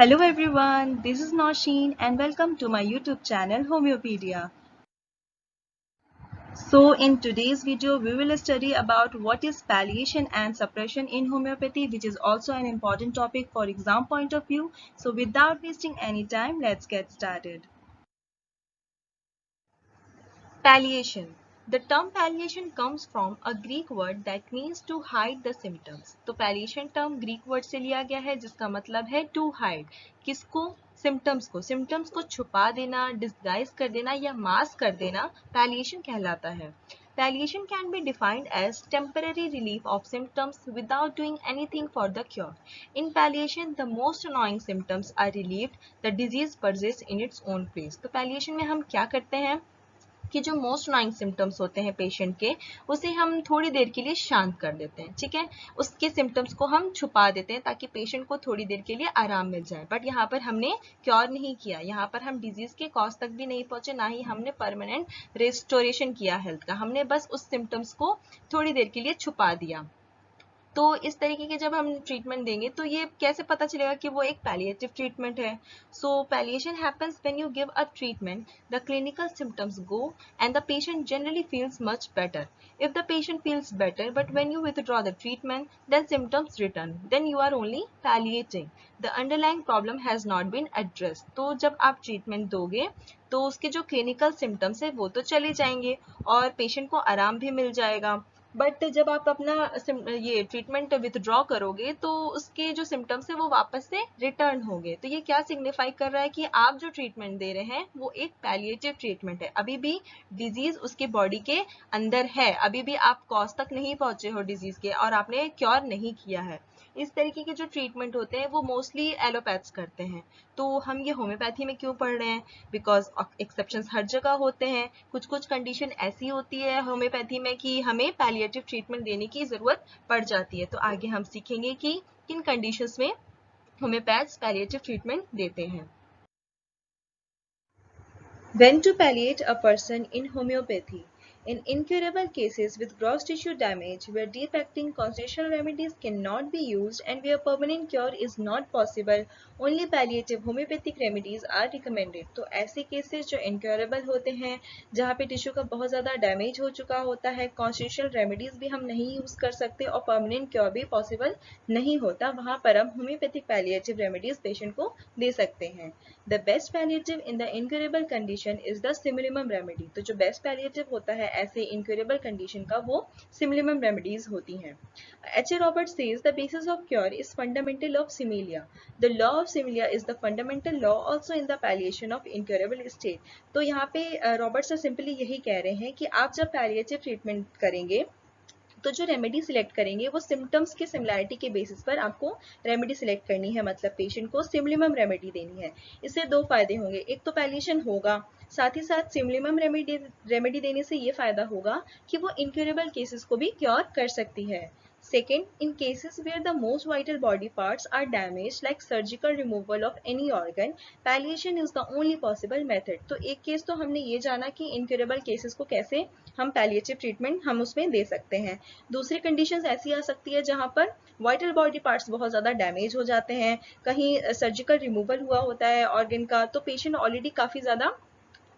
Hello everyone, this is Nausheen and welcome to my YouTube channel Homeopedia. So in today's video, we will study about what is palliation and suppression in homeopathy, which is also an important topic for exam point of view. So without wasting any time, let's get started. Palliation. The term palliation comes from a Greek word that means to hide the symptoms. तो palliation term Greek word से लिया गया है जिसका मतलब है to hide. किसको? symptoms को छुपा देना, disguise कर देना या mask कर देना palliation कहलाता है. Palliation can be defined as temporary relief of symptoms without doing anything for the cure. In palliation, the most annoying symptoms are relieved, the disease persists in its own place. तो palliation में हम क्या करते हैं कि जो most annoying symptoms होते हैं पेशेंट के उसे हम थोड़ी देर के लिए शांत कर देते हैं. ठीक है, उसके सिम्टम्स को हम छुपा देते हैं ताकि पेशेंट को थोड़ी देर के लिए आराम मिल जाए. बट यहाँ पर हमने क्योर नहीं किया, यहाँ पर हम डिजीज के कॉज तक भी नहीं पहुंचे, ना ही हमने परमानेंट रेस्टोरेशन किया हेल्थ का. हमने बस उस सिम्टम्स को थोड़ी देर के लिए छुपा दिया. तो इस तरीके के जब हम ट्रीटमेंट देंगे तो ये कैसे पता चलेगा कि वो एक पैलिएटिव ट्रीटमेंट है. So palliation happens when you give a treatment, the clinical symptoms go and the patient generally feels much better. If the patient feels better but when you withdraw the treatment then symptoms return, then you are only palliating. The underlying problem has not been addressed. तो जब आप treatment दोगे तो उसके जो clinical symptoms है वो तो चले जाएंगे और पेशेंट को आराम भी मिल जाएगा. बट जब आप अपना ये ट्रीटमेंट विथड्रॉ करोगे तो उसके जो सिम्टम्स है वो वापस से रिटर्न होंगे. तो ये क्या सिग्निफाई कर रहा है कि आप जो ट्रीटमेंट दे रहे हैं वो एक पैलिएटिव ट्रीटमेंट है. अभी भी डिजीज उसके बॉडी के अंदर है, अभी भी आप कॉज तक नहीं पहुंचे हो डिजीज के और आपने क्योर नहीं किया है. इस तरीके के जो ट्रीटमेंट होते हैं वो मोस्टली एलोपैथ्स करते हैं. तो हम ये होम्योपैथी में क्यों पढ़ रहे हैं? बिकॉज एक्सेप्शंस हर जगह होते हैं. कुछ कुछ कंडीशन ऐसी होती है होम्योपैथी में कि हमें पैलिएटिव ट्रीटमेंट देने की जरूरत पड़ जाती है. तो आगे हम सीखेंगे कि किन कंडीशंस में होम्योपैथ्स पैलिएटिव ट्रीटमेंट देते हैं. When to palliate a person in homeopathy? In incurable cases with gross tissue damage, where deep-acting constitutional remedies cannot be used and where permanent cure is not possible, only palliative homeopathic remedies are recommended. तो ऐसे cases जो incurable होते हैं, जहाँ पे tissue का बहुत ज़्यादा डैमेज हो चुका होता है, constitutional remedies भी हम नहीं यूज़ कर सकते और permanent cure भी possible नहीं होता, वहाँ पर हम homeopathic palliative remedies patient को दे सकते हैं. The best palliative in the incurable condition is the Simulimum remedy. तो जो best palliative होता है ऐसे incurable condition का वो Simulimum remedies होती हैं. H. A. Roberts says the basis of cure is fundamental of similia. The law of similia is the fundamental law also in the palliation of incurable state. तो यहाँ पे Robert sir simply यही कह रहे हैं कि आप जब palliative treatment करेंगे तो जो रेमेडी सिलेक्ट करेंगे वो सिम्टम्स के सिमिलैरिटी के बेसिस पर आपको रेमेडी सिलेक्ट करनी है. मतलब पेशेंट को सिमिलिमम रेमेडी देनी है. इससे दो फायदे होंगे, एक तो पैलिएशन होगा, साथ ही साथ सिमिलिमम रेमेडी देने से ये फायदा होगा कि वो इनक्यूरेबल केसेस को भी क्योर कर सकती है. Second, in cases where the most vital body parts are damaged, like surgical removal of any organ, palliation is the only possible method. तो एक केस तो हमने ये जाना कि incurable cases को कैसे हम palliative treatment हम उसमें दे सकते हैं. दूसरी conditions ऐसी आ सकती है जहाँ पर vital body parts बहुत ज़्यादा damage हो जाते हैं, कहीं surgical removal हुआ होता है organ का, तो patient already काफ़ी ज़्यादा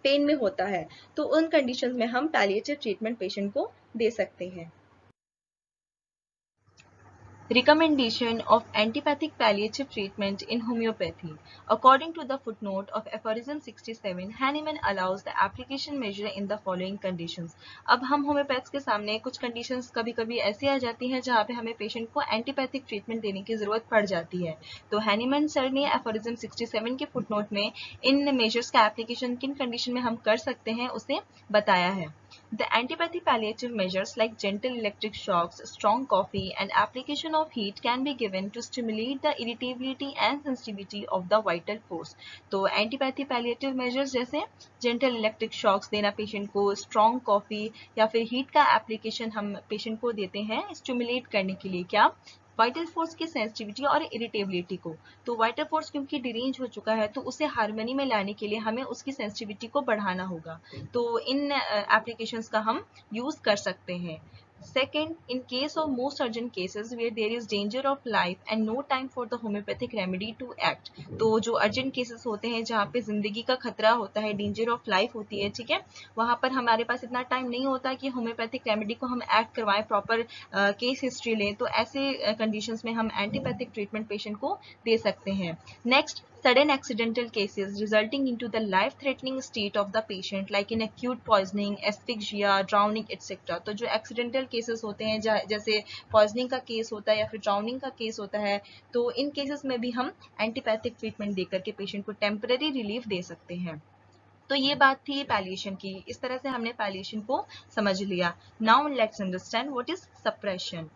पेन में होता है. तो उन conditions में हम palliative treatment patient को दे सकते हैं. Recommendation of antipathic palliative treatment in homeopathy. According to the footnote of aphorism 67, Hahnemann allows the application measure in the following conditions. अब हम होम्योपैथ्स के सामने कुछ कंडीशंस कभी-कभी ऐसी आ जाती हैं जहाँ पे हमें पेशेंट को एंटीपैथिक ट्रीटमेंट देने की जरूरत पड़ जाती है. तो हैनीमैन सर ने aphorism 67 के फुटनोट में इन मेजर्स का एप्लीकेशन किन कंडीशन में हम कर सकते हैं उसे बताया है. The antipathy palliative measures like gentle electric shocks, strong coffee, and application of heat can be given to stimulate the irritability and sensitivity of the vital force. तो antipathy palliative measures जैसे gentle electric shocks देना patient को, strong coffee या फिर heat का application हम patient को देते हैं stimulate करने के लिए. क्या? वाइटल फोर्स की सेंसिटिविटी और इरिटेबिलिटी को. तो वाइटल फोर्स क्योंकि डिरेंज हो चुका है तो उसे हार्मनी में लाने के लिए हमें उसकी सेंसिटिविटी को बढ़ाना होगा. तो इन एप्लीकेशंस का हम यूज कर सकते हैं. Second, in case of most urgent cases where there is danger of life and no time for the homeopathic remedy to act, तो जो अर्जेंट केसेस होते हैं जहाँ पे जिंदगी का खतरा होता है, डेंजर ऑफ लाइफ होती है, ठीक है, वहां पर हमारे पास इतना टाइम नहीं होता कि होम्योपैथिक रेमेडी को हम एक्ट करवाएं, प्रॉपर केस हिस्ट्री लें, तो ऐसे कंडीशंस में हम एंटीपैथिक ट्रीटमेंट पेशेंट को दे सकते हैं. Next, sudden accidental cases resulting into the life-threatening state of the patient, like in acute poisoning, asphyxia, drowning, etc. तो जो accidental cases होते हैं जैसे poisoning का केस होता है या फिर drowning का केस होता है, तो इन केसेस में भी हम एंटीपैथिक ट्रीटमेंट देकर के पेशेंट को टेम्पररी रिलीफ दे सकते हैं. तो ये बात थी पैलिएशन की. इस तरह से हमने पैलिएशन को समझ लिया. Now let's understand what is suppression.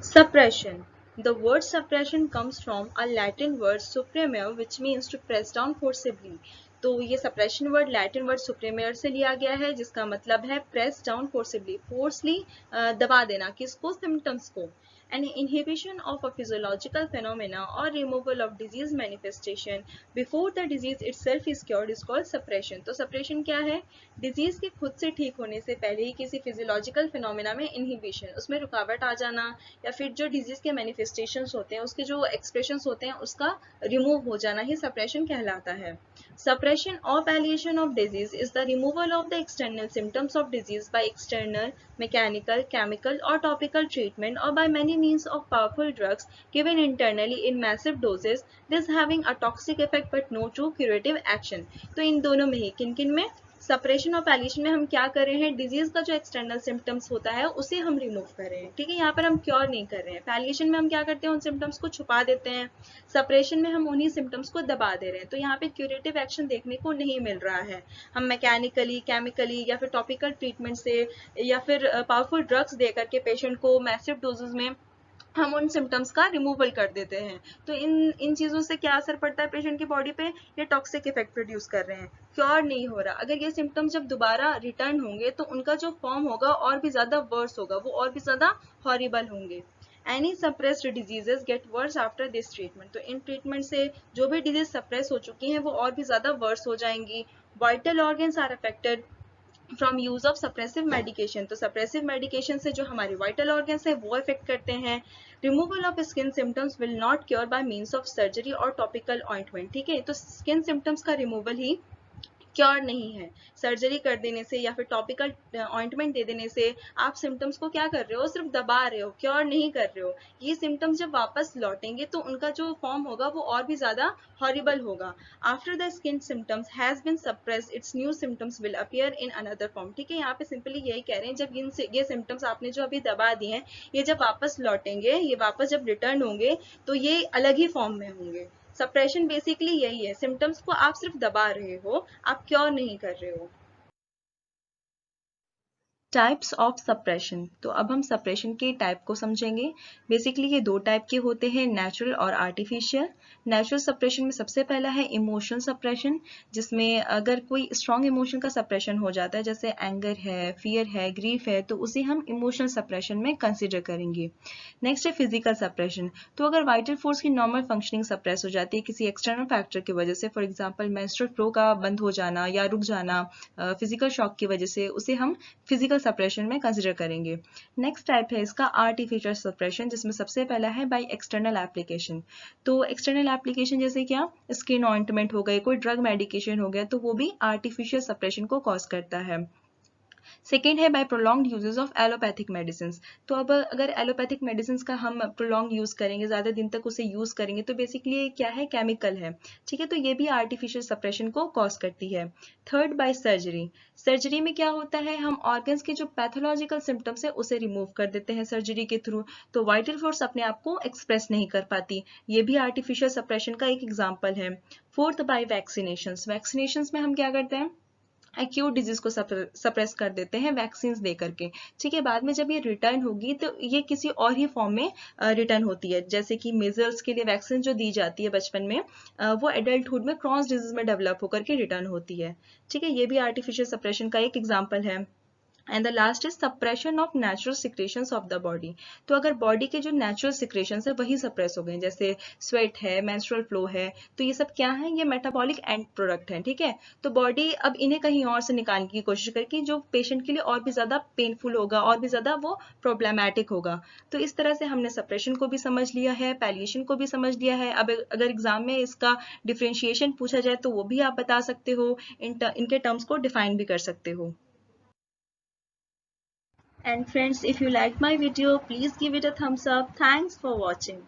Suppression. The word suppression comes from a Latin word suprimere, which means to press down forcibly. तो ये सप्रेशन वर्ड लैटिन वर्ड सुप्रीमेयर से लिया गया है, जिसका मतलब है प्रेस डाउन फोर्सिबली, फोर्सली दबा देना, किसको, सिम्टम्स को. An inhibition of a physiological phenomena or removal of disease manifestation before the disease itself is cured is called suppression. तो suppression क्या है? डिजीज के खुद से ठीक होने से पहले ही किसी फिजियोलॉजिकल फिनोमेना में इनहिबिशन, उसमें रुकावट आ जाना, या फिर जो डिजीज के मैनिफेस्टेशंस होते हैं, उसके जो एक्सप्रेशंस होते हैं, उसका रिमूव हो जाना ही सप्रेशन कहलाता है. Suppression or palliation of disease is the removal of the external symptoms of disease by external, mechanical, chemical or topical treatment or by many means of powerful drugs given internally in massive doses, this having a toxic effect but no true curative action. तो इन दोनों में ही किन-किन में, suppression और palliation में हम क्या कर रहे हैं, डिजीज का जो एक्सटर्नल सिम्टम्स होता है उसे हम रिमूव कर रहे हैं, ठीक है, यहाँ पर हम क्योर नहीं कर रहे हैं. पैलिएशन में हम क्या करते हैं, उन सिम्टम्स को छुपा देते हैं. सप्रेशन में हम उन्हीं सिम्टम्स को दबा दे रहे हैं. तो यहाँ पे क्यूरेटिव एक्शन देखने को नहीं मिल रहा है. हम मैकेनिकली, केमिकली या फिर टॉपिकल ट्रीटमेंट से या फिर पावरफुल ड्रग्स दे करके पेशेंट को मैसिव डोजेस में हम उन सिम्टम्स का रिमूवल कर देते हैं. तो इन चीज़ों से क्या असर पड़ता है पेशेंट की बॉडी पे, ये टॉक्सिक इफेक्ट प्रोड्यूस कर रहे हैं, क्योर नहीं हो रहा. अगर ये सिम्टम्स जब दोबारा रिटर्न होंगे तो उनका जो फॉर्म होगा और भी ज़्यादा वर्स होगा, वो और भी ज़्यादा हॉरिबल होंगे. Any suppressed diseases get worse after this treatment. तो इन ट्रीटमेंट से जो भी डिजीज सप्रेस हो चुकी हैं वो और भी ज़्यादा वर्स हो जाएंगी. Vital organs are affected from use of suppressive medication. तो सप्रेसिव मेडिकेशन से जो हमारे वाइटल ऑर्गन्स है वो इफेक्ट करते हैं. Removal of skin symptoms will not cure by means of surgery और टॉपिकल ऑइंटमेंट. ठीक है, तो स्किन सिम्टम्स का रिमूवल ही क्योर नहीं है. सर्जरी कर देने से या फिर टॉपिकल ऑइंटमेंट दे देने से आप सिम्टम्स को क्या कर रहे हो, सिर्फ दबा रहे हो, क्योर नहीं कर रहे हो. ये सिम्टम्स जब वापस लौटेंगे तो उनका जो फॉर्म होगा वो और भी ज्यादा हॉरिबल होगा. After the skin symptoms has been suppressed its new symptoms will appear in another form. ठीक है, यहाँ पे सिंपली यही कह रहे हैं, जब ये सिम्टम्स आपने जो अभी दबा दिए हैं, ये जब वापस लौटेंगे, ये वापस जब रिटर्न होंगे तो ये अलग ही फॉर्म में होंगे. सप्रेशन बेसिकली यही है, सिम्टम्स को आप सिर्फ दबा रहे हो, आप क्योर नहीं कर रहे हो. Types of suppression. तो अब हम सप्रेशन के टाइप को समझेंगे. बेसिकली ये दो टाइप के होते हैं, नेचुरल और आर्टिफिशियल. नेचुरल सप्रेशन में सबसे पहला है इमोशनल सप्रेशन, जिसमें अगर कोई स्ट्रॉन्ग इमोशन का सप्रेशन हो जाता है, जैसे एंगर है, फियर है, ग्रीफ है, तो उसे हम इमोशनल सप्रेशन में कंसिडर करेंगे. नेक्स्ट है फिजिकल सप्रेशन. तो अगर वाइटल फोर्स की नॉर्मल फंक्शनिंग सप्रेस हो जाती है किसी एक्सटर्नल फैक्टर की वजह से, फॉर एग्जाम्पल मेंस्ट्रुअल फ्लो का बंद हो जाना या रुक जाना फिजिकल शॉक की वजह से, उसे हम फिजिकल सप्रेशन में कंसिडर करेंगे. नेक्स्ट टाइप है इसका आर्टिफिशियल सप्रेशन, जिसमें सबसे पहला है बाय एक्सटर्नल एप्लीकेशन. तो एक्सटर्नल एप्लीकेशन जैसे क्या, स्किन ऑइंटमेंट हो गए, कोई ड्रग मेडिकेशन हो गया, तो वो भी आर्टिफिशियल सप्रेशन को कॉज करता है. सेकेंड है by prolonged uses of allopathic medicine. तो अब अगर एलोपैथिक मेडिसिन का हम प्रोलॉन्ग यूज करेंगे, ज्यादा दिन तक उसे यूज करेंगे, तो बेसिकली क्या है, केमिकल है. ठीक है, तो ये भी आर्टिफिशियल सप्रेशन को कॉज करती है. Third by surgery. सर्जरी में क्या होता है, हम ऑर्गन्स के जो पैथोलॉजिकल सिम्टम्स है उसे रिमूव कर देते हैं सर्जरी के थ्रू, तो वाइटल फोर्स अपने आप को एक्सप्रेस नहीं कर पाती. ये भी आर्टिफिशियल सप्रेशन का एक एग्जाम्पल है. Fourth bye vaccination. वैक्सीनेशन में हम क्या करते हैं, एक्यूट डिजीज को सप्रेस कर देते हैं वैक्सीन दे करके. ठीक है, बाद में जब ये रिटर्न होगी तो ये किसी और ही फॉर्म में रिटर्न होती है. जैसे कि मेजल्स के लिए वैक्सीन जो दी जाती है बचपन में, वो एडल्टहुड में क्रॉस डिजीज में डेवलप होकर के रिटर्न होती है. ठीक है, ये भी आर्टिफिशियल सप्रेशन का एक एग्जाम्पल है. And the last is suppression of natural secretions of the body. तो अगर बॉडी के जो नेचुरल सिक्रेशंस है वही सप्रेस हो गए, जैसे स्वेट है, मेंस्ट्रुअल फ्लो है, तो ये सब क्या है, ये मेटाबॉलिक एंड प्रोडक्ट है, ठीक है। तो बॉडी अब इन्हें कहीं और से निकालने की कोशिश करेगी जो पेशेंट के लिए और भी ज्यादा पेनफुल होगा, और भी ज्यादा वो प्रॉब्लमैटिक होगा। तो इस तरह से हमने सप्रेशन को भी समझ लिया है, पैलिएशन को भी समझ लिया है। अब अगर एग्जाम में इसका डिफरेंशिएशन पूछा जाए तो वो भी आप बता सकते हो, इनके टर्म्स को डिफाइन भी कर सकते हो। And friends, if you like my video, please give it a thumbs up. Thanks for watching.